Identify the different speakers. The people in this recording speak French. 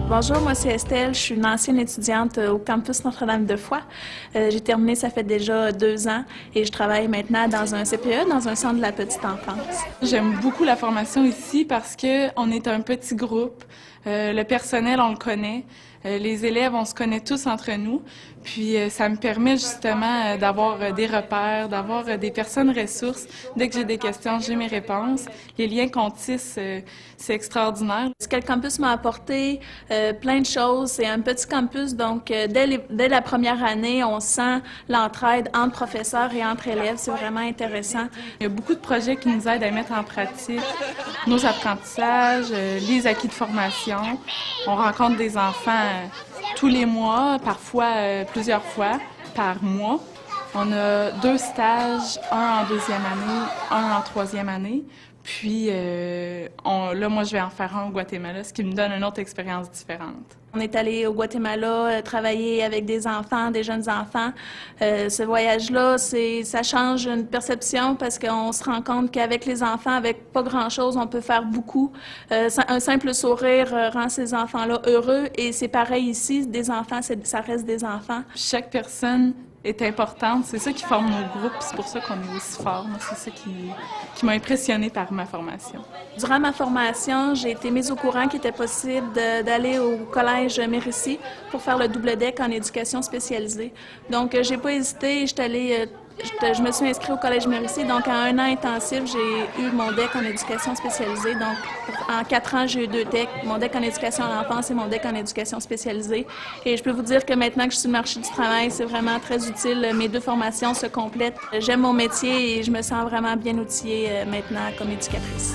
Speaker 1: Bonjour, moi c'est Estelle, je suis une ancienne étudiante au campus Notre-Dame-de-Foix. J'ai terminé, ça fait déjà 2 ans et je travaille maintenant dans un CPE, dans un centre de la petite enfance.
Speaker 2: J'aime beaucoup la formation ici parce qu'on est un petit groupe. Le personnel, on le connaît. Les élèves, on se connaît tous entre nous. Puis ça me permet justement d'avoir des repères, d'avoir des personnes ressources. Dès que j'ai des questions, j'ai mes réponses. Les liens qu'on tisse, c'est extraordinaire.
Speaker 1: Ce que le campus m'a apporté, plein de choses. C'est un petit campus, donc dès la première année, on sent l'entraide entre professeurs et entre élèves. C'est vraiment intéressant.
Speaker 2: Il y a beaucoup de projets qui nous aident à mettre en pratique nos apprentissages, les acquis de formation. On rencontre des enfants tous les mois, parfois plusieurs fois par mois. On a 2 stages, un en 2e année, un en 3e année. Puis là, moi, je vais en faire un au Guatemala, ce qui me donne une autre expérience différente.
Speaker 1: On est allé au Guatemala travailler avec des enfants, des jeunes enfants. Ce voyage-là, ça change une perception parce qu'on se rend compte qu'avec les enfants, avec pas grand-chose, on peut faire beaucoup. Un simple sourire rend ces enfants-là heureux et c'est pareil ici, des enfants, ça reste des enfants.
Speaker 2: Chaque personne est importante, c'est ça qui forme nos groupes, c'est pour ça qu'on est aussi fort. Moi, c'est ça qui m'a impressionnée par ma formation.
Speaker 1: Durant ma formation, j'ai été mise au courant qu'il était possible d'aller au collège Mérisy pour faire le double deck en éducation spécialisée. Donc, j'ai pas hésité, je me suis inscrite au collège Mérisy. Donc, en 1 an intensif, j'ai eu mon deck en éducation spécialisée. Donc, en 4 ans, j'ai eu 2 decks, mon deck en éducation à l'enfance et mon deck en éducation spécialisée. Et je peux vous dire que maintenant que je suis sur le marché du travail, c'est vraiment très utile. Mes 2 formations se complètent. J'aime mon métier et je me sens vraiment bien outillée maintenant comme éducatrice.